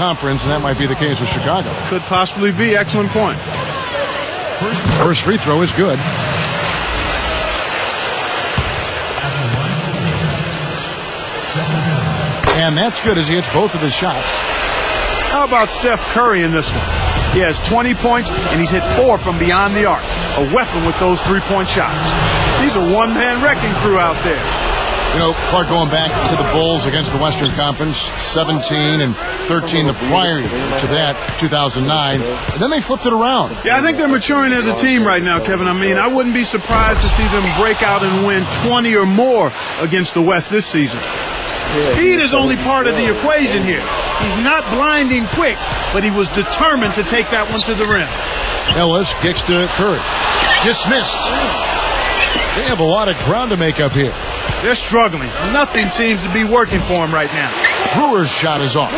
conference, and that might be the case with Chicago. Could possibly be. Excellent point. First free throw is good. And that's good as he hits both of his shots. How about Steph Curry in this one? He has 20 points, and he's hit 4 from beyond the arc. A weapon with those three-point shots. These are one-man wrecking crew out there. You know, Clark, going back to the Bulls against the Western Conference, 17 and 13 the prior to that, 2009. And then they flipped it around. Yeah, I think they're maturing as a team right now, Kevin. I mean, I wouldn't be surprised to see them break out and win 20 or more against the West this season. Speed is only part of the equation here. He's not blinding quick, but he was determined to take that one to the rim. Ellis kicks to Curry. Dismissed. They have a lot of ground to make up here. They're struggling. Nothing seems to be working for him right now. Brewer's shot is off.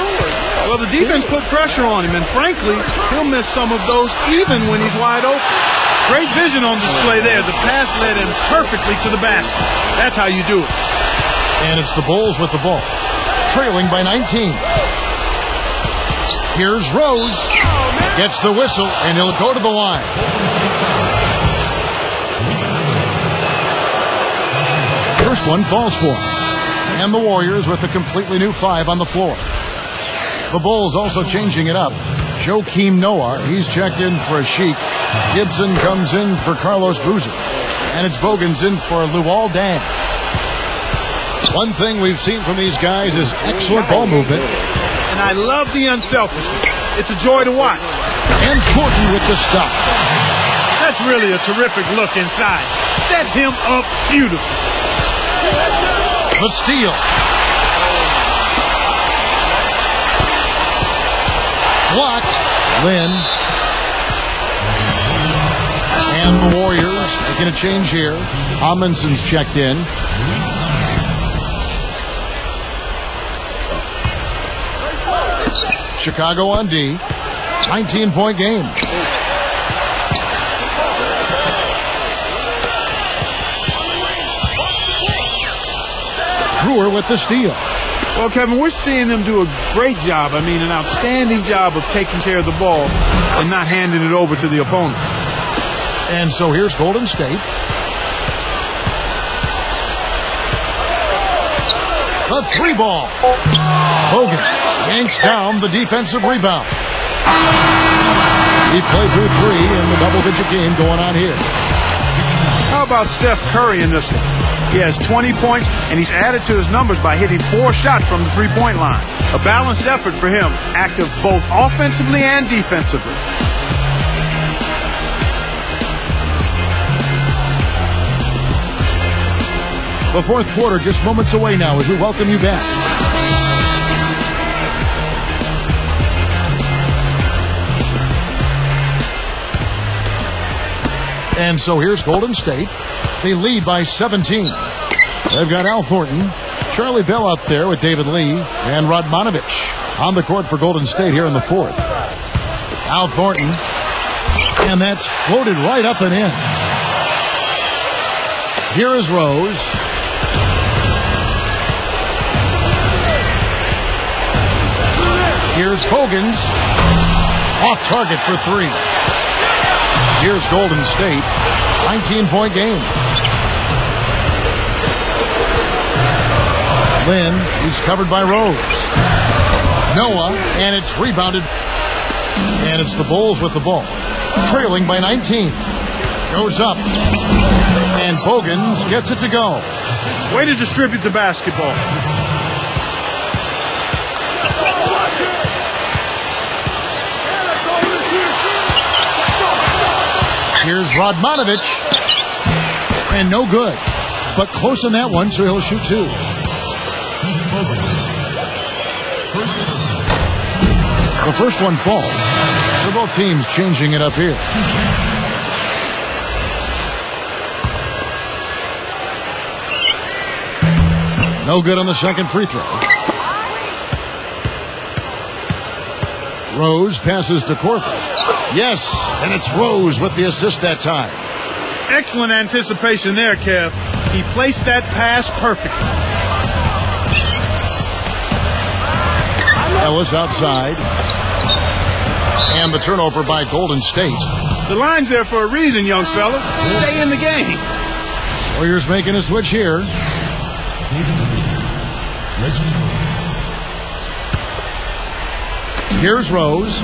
Well, the defense put pressure on him, and frankly, he'll miss some of those even when he's wide open. Great vision on display there. The pass led him perfectly to the basket. That's how you do it. And it's the Bulls with the ball, trailing by 19. Here's Rose. Gets the whistle, and he'll go to the line. First one falls for him. And the Warriors with a completely new 5 on the floor. The Bulls also changing it up. Joakim Noah, he's checked in for a Sheik. Gibson comes in for Carlos Boozer. And it's Bogans in for Luol Deng. One thing we've seen from these guys is excellent ball movement. And I love the unselfishness. It's a joy to watch. And Thornton with the stop. That's really a terrific look inside. Set him up beautifully. The steal. Blocked. Lynn. And the Warriors making a change here. Amundsen's checked in. Chicago on D. 19-point game. Brewer with the steal. Well, Kevin, we're seeing them do a great job. I mean, an outstanding job of taking care of the ball and not handing it over to the opponent. And so here's Golden State. The 3 ball. Hogan yanks down the defensive rebound. He played through 3 in the double-digit game going on here. How about Steph Curry in this one? He has 20 points, and he's added to his numbers by hitting 4 shots from the three-point line. A balanced effort for him, active both offensively and defensively. The fourth quarter just moments away now as we welcome you back. And so here's Golden State. They lead by 17. They've got Al Thornton, Charlie Bell out there with David Lee, and Radmanovich on the court for Golden State here in the fourth. Al Thornton, and that's floated right up and in. Here is Rose. Here's Hogan's. Off target for 3. Here's Golden State. 19-point game. Lynn, he's covered by Rose. Noah, and it's rebounded. And it's the Bulls with the ball. Trailing by 19. Goes up. And Bogans gets it to go. Way to distribute the basketball. Here's Radmanovich. And no good. But close on that one, so he'll shoot 2. The first one falls. So both teams changing it up here. No good on the second free throw. Rose passes to Corker. Yes, and it's Rose with the assist that time. Excellent anticipation there, Kev. He placed that pass perfectly. Ellis outside. And the turnover by Golden State. The line's there for a reason, young fella. Stay in the game. Warriors making a switch here. Here's Rose.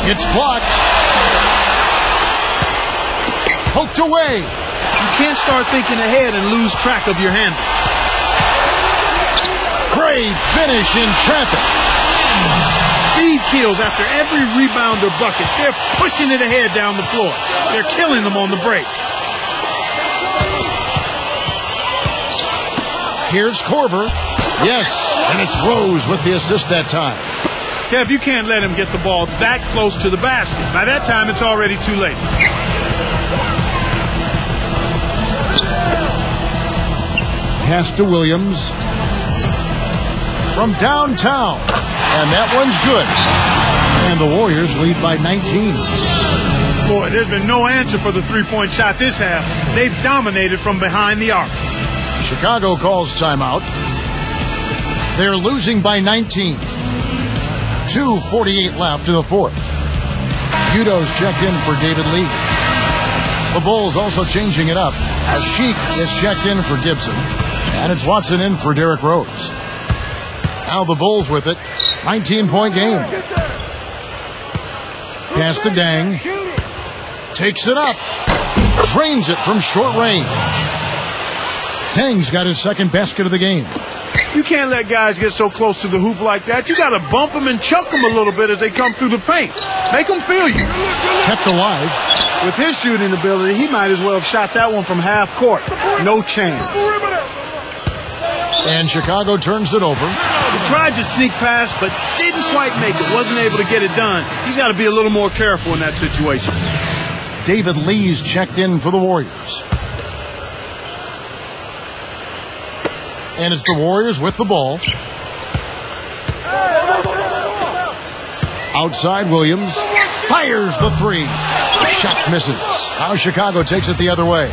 It's blocked. Poked away. You can't start thinking ahead and lose track of your handle. Great finish in traffic. Speed kills after every rebound or bucket. They're pushing it ahead down the floor. They're killing them on the break. Here's Korver. Yes, and it's Rose with the assist that time. Kev, you can't let him get the ball that close to the basket. By that time, it's already too late. Pass to Williams. From downtown. And that one's good. And the Warriors lead by 19. Boy, there's been no answer for the three-point shot this half. They've dominated from behind the arc. Chicago calls timeout. They're losing by 19. 2:48 left in the fourth. Udo's checked in for David Lee. The Bulls also changing it up. Ashik is checked in for Gibson. And it's Watson in for Derrick Rose. Now the Bulls with it. 19-point game. Pass to Dang. Takes it up. Drains it from short range. Dang's got his second basket of the game. You can't let guys get so close to the hoop like that. You got to bump them and chuck them a little bit as they come through the paint. Make them feel you. Kept alive. With his shooting ability, he might as well have shot that one from half court. No chance. And Chicago turns it over. He tried to sneak past, but didn't quite make it. Wasn't able to get it done. He's got to be a little more careful in that situation. David Lee's checked in for the Warriors. And it's the Warriors with the ball. Outside Williams. Fires the three. Shot misses. Now Chicago takes it the other way.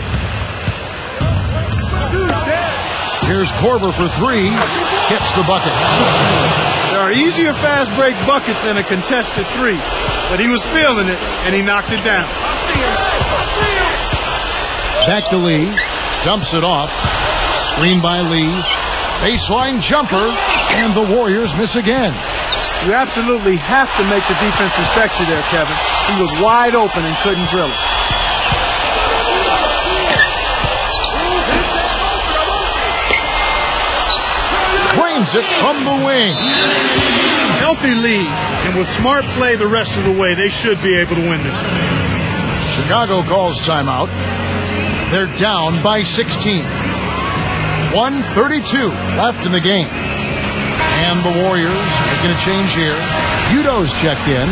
Here's Korver for three. Hits the bucket. There are easier fast break buckets than a contested three. But he was feeling it, and he knocked it down. Back to Lee. Dumps it off. Screen by Lee. Baseline jumper. And the Warriors miss again. You absolutely have to make the defense respect you there, Kevin. He was wide open and couldn't drill it. Drains it from the wing. Healthy lead, and with smart play the rest of the way, they should be able to win this. Chicago calls timeout. They're down by 16. 1:32 left in the game. And the Warriors making a change here. Udo's checked in.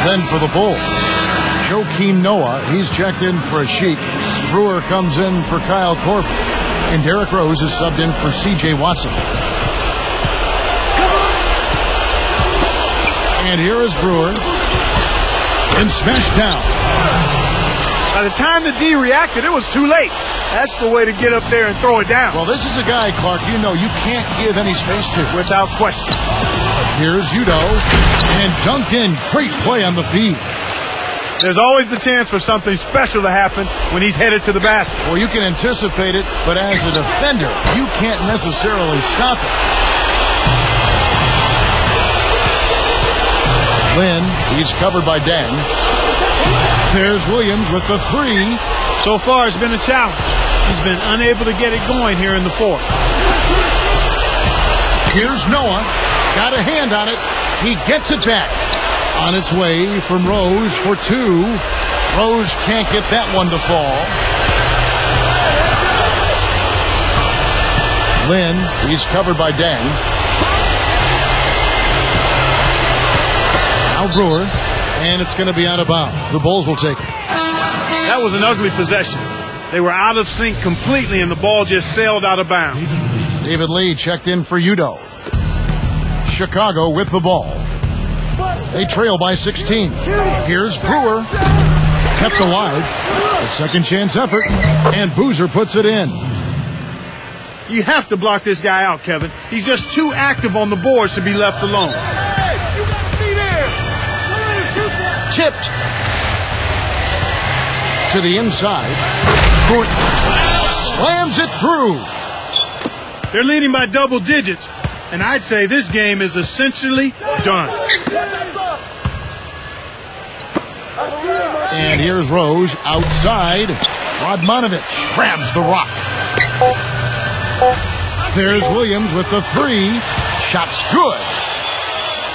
Then for the Bulls, Joakim Noah, he's checked in for Ashik. Brewer comes in for Kyle Korver. And Derrick Rose is subbed in for C.J. Watson. And here is Brewer. And smashed down. By the time the D reacted, it was too late. That's the way to get up there and throw it down. Well, this is a guy, Clark, you know you can't give any space to. Without question. Here's Udo. And dunked in. Great play on the feed. There's always the chance for something special to happen when he's headed to the basket. Well, you can anticipate it, but as a defender, you can't necessarily stop it. Lynn, he's covered by Dang. There's Williams with the three. So far, it's been a challenge. He's been unable to get it going here in the fourth. Here's Noah. Got a hand on it. He gets it back. On its way from Rose for two. Rose can't get that one to fall. Lynn, he's covered by Dang. Now Brewer, and it's going to be out of bounds. The Bulls will take it. That was an ugly possession. They were out of sync completely, and the ball just sailed out of bounds. David Lee checked in for Udo. Chicago with the ball. They trail by 16. Here's Brewer. Kept alive. A second chance effort. And Boozer puts it in. You have to block this guy out, Kevin. He's just too active on the boards to be left alone. Hey, you got to be there. Tipped to the inside. Gordon slams it through. They're leading by double digits, and I'd say this game is essentially done. And here's Rose outside. Rodmanovich grabs the rock. There's Williams with the three. Shot's good.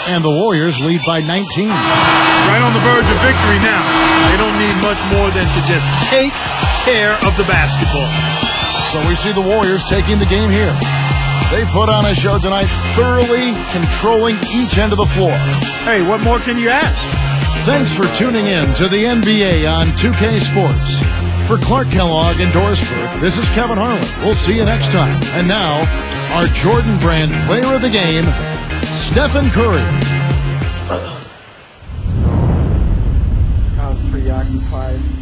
And the Warriors lead by 19. Right on the verge of victory now. They don't need much more than to just take care of the basketball. So we see the Warriors taking the game here. They put on a show tonight, thoroughly controlling each end of the floor. Hey, what more can you ask? Thanks for tuning in to the NBA on 2K Sports. For Clark Kellogg and Dorisford, this is Kevin Harlan. We'll see you next time. And now, our Jordan Brand player of the game, Stephen Curry. I was preoccupied.